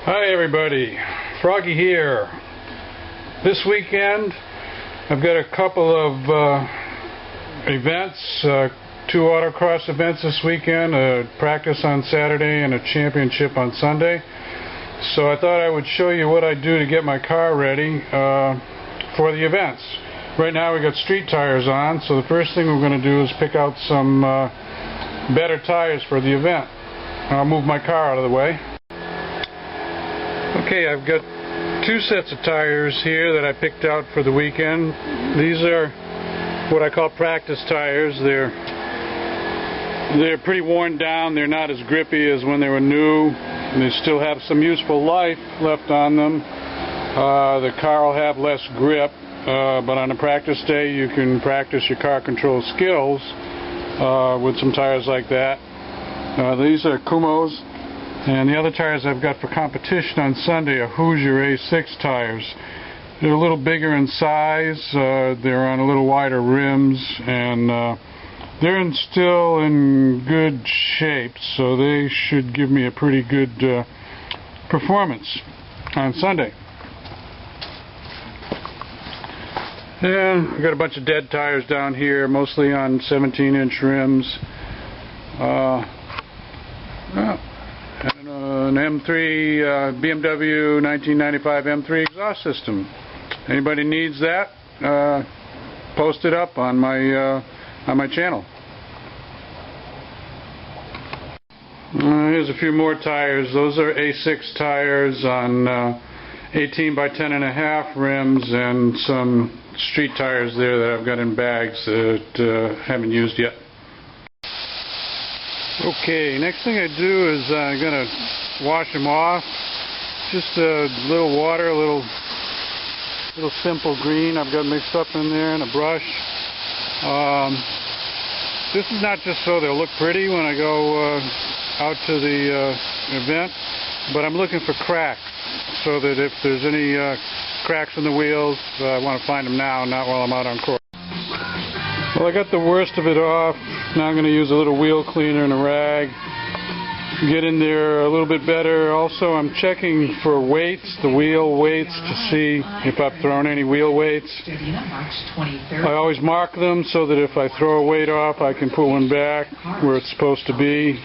Hi everybody, Froggy here. This weekend I've got a couple of events, two autocross events this weekend, a practice on Saturday and a championship on Sunday. So I thought I would show you what I do to get my car ready for the events. Right now we got street tires on, so the first thing we're going to do is pick out some better tires for the event. I'll move my car out of the way. Okay, I've got two sets of tires here that I picked out for the weekend. These are what I call practice tires. They're pretty worn down. They're not as grippy as when they were new. And they still have some useful life left on them. The car will have less grip, but on a practice day you can practice your car control skills with some tires like that. These are Kumho's. And the other tires I've got for competition on Sunday are Hoosier A6 tires. They're a little bigger in size, they're on a little wider rims, and they're still in good shape, so they should give me a pretty good performance on Sunday. And I've got a bunch of dead tires down here, mostly on 17-inch rims. An M3 BMW 1995 M3 exhaust system. Anybody needs that? Post it up on my channel. Here's a few more tires. Those are A6 tires on 18 by 10.5 rims and some street tires there that I've got in bags that haven't used yet. Okay, next thing I do is I'm going to wash them off. Just a little water, a little simple green I've got mixed up in there, and a brush. This is not just so they'll look pretty when I go out to the event, but I'm looking for cracks, so that if there's any cracks in the wheels, I want to find them now, not while I'm out on course. Well, I got the worst of it off. Now I'm going to use a little wheel cleaner and a rag. Get in there a little bit better. Also, I'm checking for weights, the wheel weights, to see if I've thrown any wheel weights. I always mark them so that if I throw a weight off, I can put one back where it's supposed to be.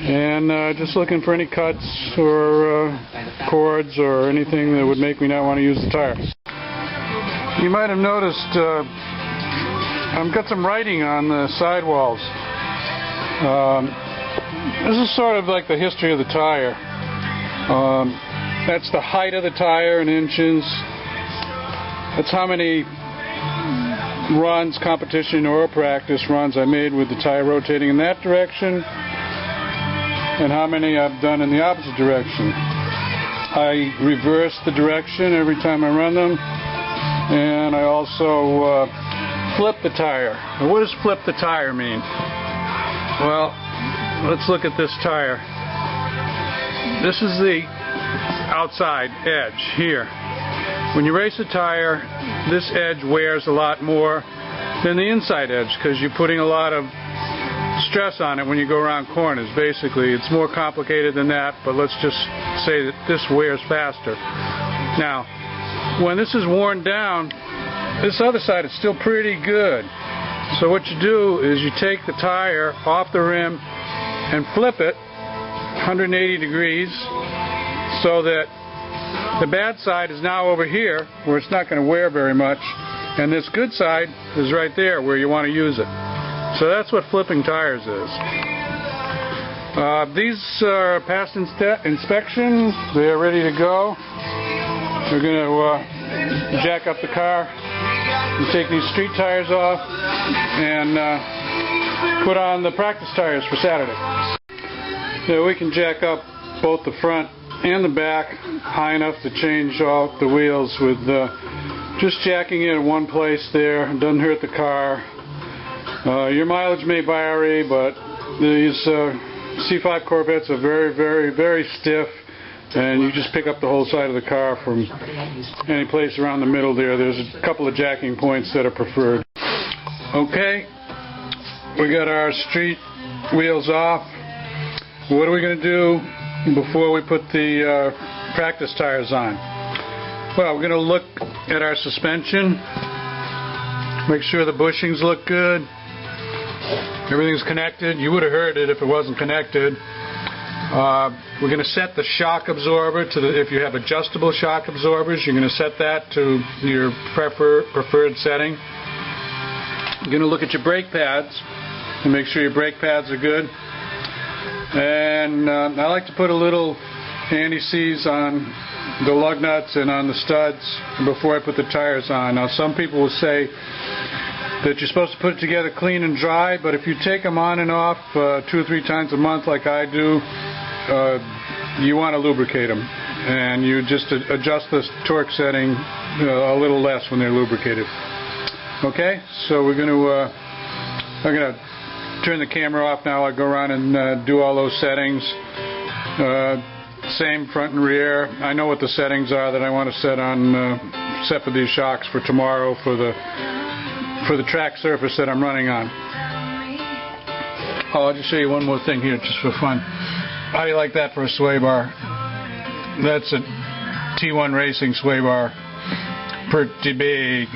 And just looking for any cuts or cords or anything that would make me not want to use the tire. You might have noticed I've got some writing on the sidewalls. This is sort of like the history of the tire. That's the height of the tire in inches. That's how many runs, competition or practice runs I made with the tire rotating in that direction, and how many I've done in the opposite direction. I reverse the direction every time I run them, and I also flip the tire. Now, what does flip the tire mean? Well, let's look at this tire. This is the outside edge here. When you race a tire, this edge wears a lot more than the inside edge because you're putting a lot of stress on it when you go around corners. Basically, it's more complicated than that, but let's just say that this wears faster. Now, when this is worn down, this other side is still pretty good. So what you do is you take the tire off the rim and flip it 180 degrees so that the bad side is now over here where it's not going to wear very much, and this good side is right there where you want to use it. So that's what flipping tires is. These are past inspection. They're ready to go. We're going to jack up the car and take these street tires off and put on the practice tires for Saturday. Now we can jack up both the front and the back high enough to change off the wheels with just jacking it in one place there. It doesn't hurt the car. Your mileage may vary, but these C5 Corvettes are very, very, very stiff, and you just pick up the whole side of the car from any place around the middle there. There's a couple of jacking points that are preferred. Okay, we got our street wheels off. What are we going to do before we put the practice tires on? Well, we're going to look at our suspension, make sure the bushings look good, everything's connected. You would have heard it if it wasn't connected. We're going to set the shock absorber to the, if you have adjustable shock absorbers, you're going to set that to your preferred setting. You're going to look at your brake pads and make sure your brake pads are good. And I like to put a little anti-seize on the lug nuts and on the studs before I put the tires on. Now, some people will say that you're supposed to put it together clean and dry, but if you take them on and off 2 or 3 times a month like I do, you want to lubricate them, and you just adjust the torque setting a little less when they're lubricated. Okay, so we're going to I'm going to turn the camera off now. I'll go around and do all those settings. Same front and rear. I know what the settings are that I want to set on set for these shocks for tomorrow for the track surface that I'm running on. Oh, I'll just show you one more thing here just for fun. How do you like that for a sway bar? That's a T1 Racing sway bar. Pretty big.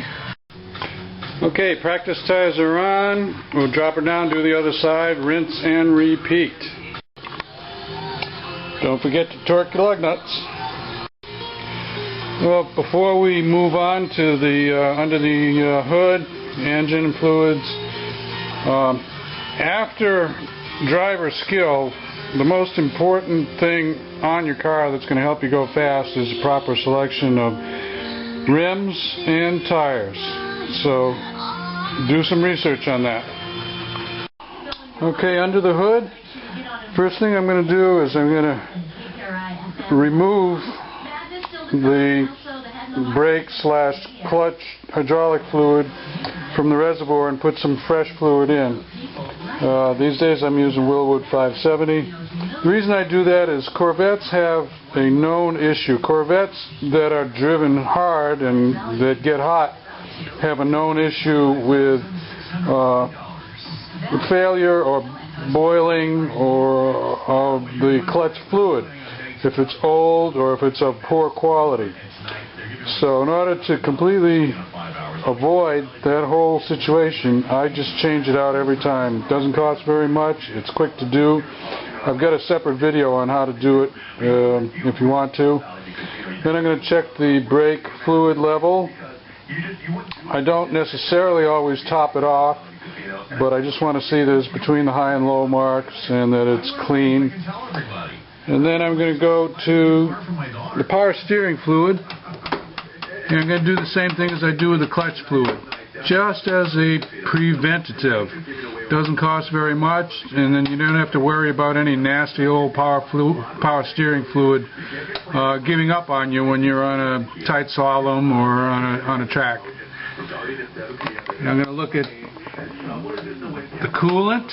Okay, practice tires are on. We'll drop her down, do the other side, rinse and repeat. Don't forget to torque your lug nuts. Well, before we move on to the under the hood, engine and fluids, after driver skill, the most important thing on your car that's going to help you go fast is a proper selection of rims and tires. So do some research on that. Okay, under the hood, first thing I'm going to do is I'm going to remove the brake/clutch hydraulic fluid from the reservoir and put some fresh fluid in. These days I'm using Willwood 570. The reason I do that is Corvettes have a known issue. Corvettes that are driven hard and that get hot have a known issue with failure or boiling or of the clutch fluid if it's old or if it's of poor quality. So in order to completely avoid that whole situation, I just change it out every time. It doesn't cost very much. It's quick to do. I've got a separate video on how to do it if you want to. Then I'm going to check the brake fluid level. I don't necessarily always top it off, but I just want to see that it's between the high and low marks and that it's clean. And then I'm going to go to the power steering fluid, and I'm going to do the same thing as I do with the clutch fluid, just as a preventative. Doesn't cost very much, and then you don't have to worry about any nasty old power steering fluid giving up on you when you're on a tight slalom or on a track. And I'm going to look at the coolant.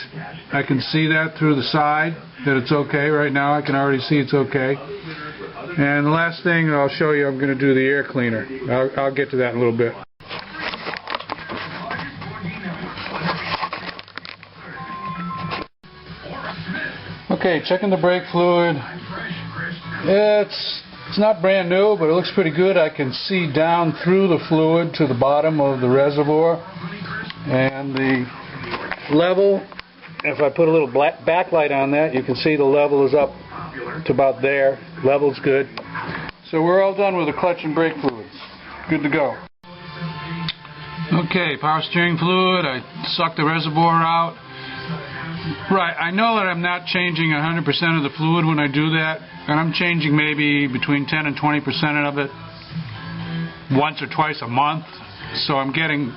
I can see that through the side that it's okay right now. I can already see it's okay. And the last thing I'll show you, I'm going to do the air cleaner. I'll get to that in a little bit. Okay, checking the brake fluid. It's not brand new, but it looks pretty good. I can see down through the fluid to the bottom of the reservoir. And the level, if I put a little backlight on that, you can see the level is up to about there. Level's good. So we're all done with the clutch and brake fluids. Good to go. Okay, power steering fluid. I sucked the reservoir out. Right, I know that I'm not changing 100% of the fluid when I do that, and I'm changing maybe between 10 and 20% of it once or twice a month. So I'm getting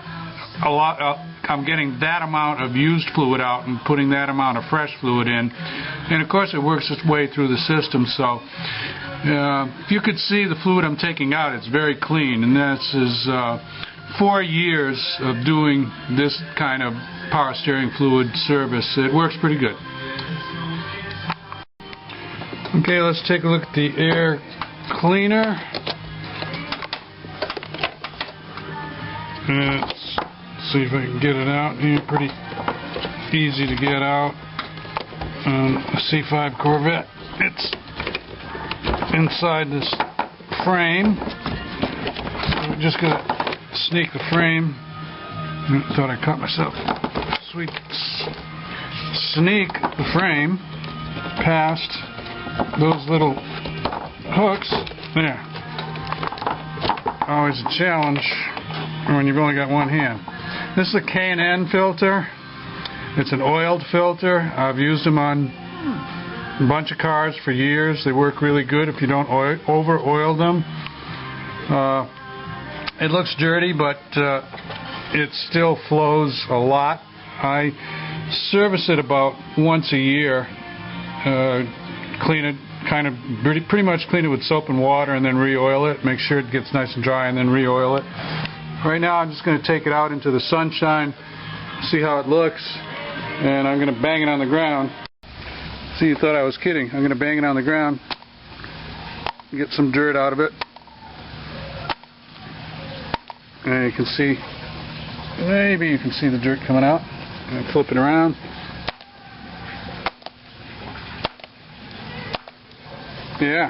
I'm getting that amount of used fluid out and putting that amount of fresh fluid in, and of course it works its way through the system. So if you could see the fluid I'm taking out, it's very clean, and this is 4 years of doing this kind of power steering fluid service. It works pretty good. Okay, let's take a look at the air cleaner. Let's see if I can get it out here. Pretty easy to get out on a C5 Corvette. It's inside this frame. So we're just going to sneak the frame. Thought I caught myself. Sweet. Sneak the frame past those little hooks. There. Always a challenge when you've only got one hand. This is a K&N filter. It's an oiled filter. I've used them on a bunch of cars for years. They work really good if you don't over oil them. It looks dirty, but it still flows a lot. I service it about once a year. Clean it, kind of pretty much clean it with soap and water, and then re-oil it. Make sure it gets nice and dry, and then re-oil it. Right now, I'm just going to take it out into the sunshine, see how it looks, and I'm going to bang it on the ground. See, you thought I was kidding. I'm going to bang it on the ground, get some dirt out of it. And you can see, maybe you can see the dirt coming out. And flip it around. Yeah.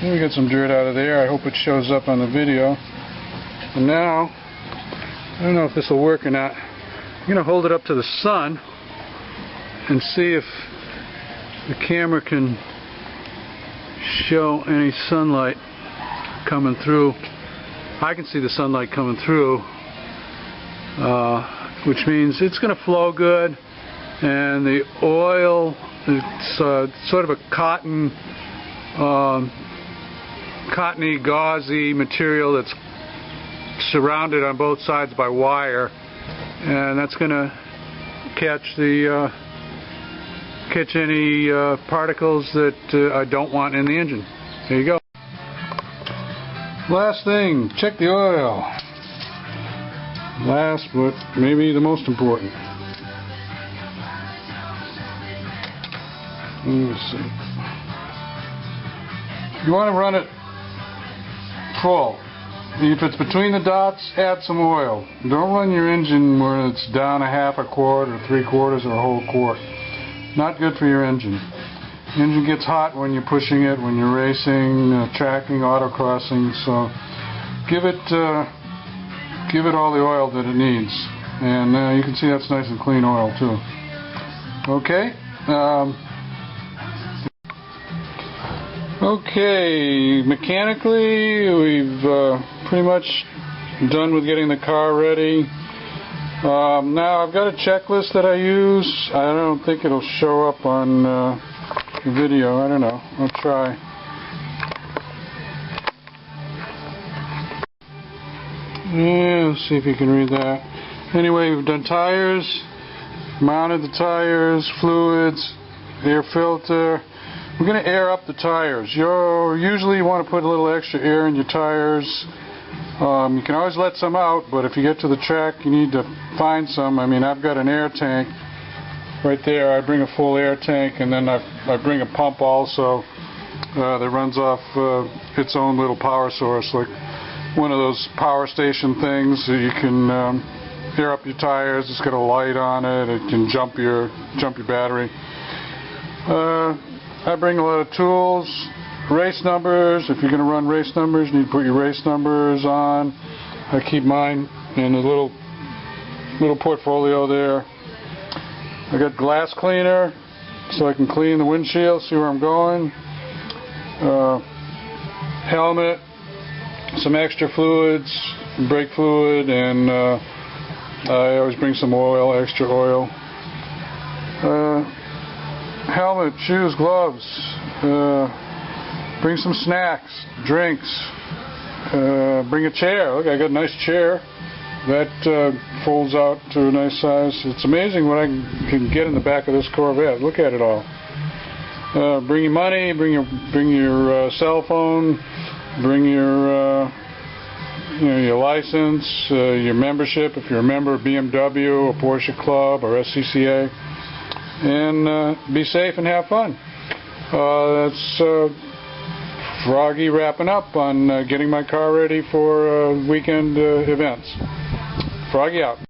We got some dirt out of there. I hope it shows up on the video. And now, I don't know if this will work or not. I'm going to hold it up to the sun and see if the camera can show any sunlight coming through. I can see the sunlight coming through, which means it's going to flow good, and the oil, it's sort of a cottony, gauzy material that's surrounded on both sides by wire, and that's going to catch any particles that I don't want in the engine. There you go. Last thing, check the oil. Last, but maybe the most important. Let's see. You want to run it full. If it's between the dots, add some oil. Don't run your engine where it's down a half a quart or 3/4 or a whole quart. Not good for your engine. Engine gets hot when you're pushing it, when you're racing, tracking, autocrossing. So give it all the oil that it needs, and you can see that's nice and clean oil too. Okay. Okay. Mechanically, we've pretty much done with getting the car ready. Now I've got a checklist that I use. I don't think it'll show up on the video. I don't know. I'll try. Yeah, let's see if you can read that. Anyway, we've done tires, mounted the tires, fluids, air filter. We're going to air up the tires. Usually you want to put a little extra air in your tires. You can always let some out, but if you get to the track, you need to find some. I mean, I've got an air tank right there. I bring a full air tank, and then I bring a pump also that runs off its own little power source, like one of those power station things. So you can air up your tires. It's got a light on it. It can jump your battery. I bring a lot of tools. Race numbers. If you're going to run race numbers, you need to put your race numbers on. I keep mine in a little portfolio there. I got glass cleaner so I can clean the windshield, see where I'm going. Helmet, some extra fluids, brake fluid, and I always bring some oil, extra oil. Helmet, shoes, gloves. Bring some snacks, drinks. Bring a chair. Look, I got a nice chair. That folds out to a nice size. It's amazing what I can get in the back of this Corvette. Look at it all. Bring your money. Bring your cell phone. Bring your your license, your membership if you're a member of BMW or Porsche Club or SCCA, and be safe and have fun. That's Froggy wrapping up on getting my car ready for weekend events. Froggy out.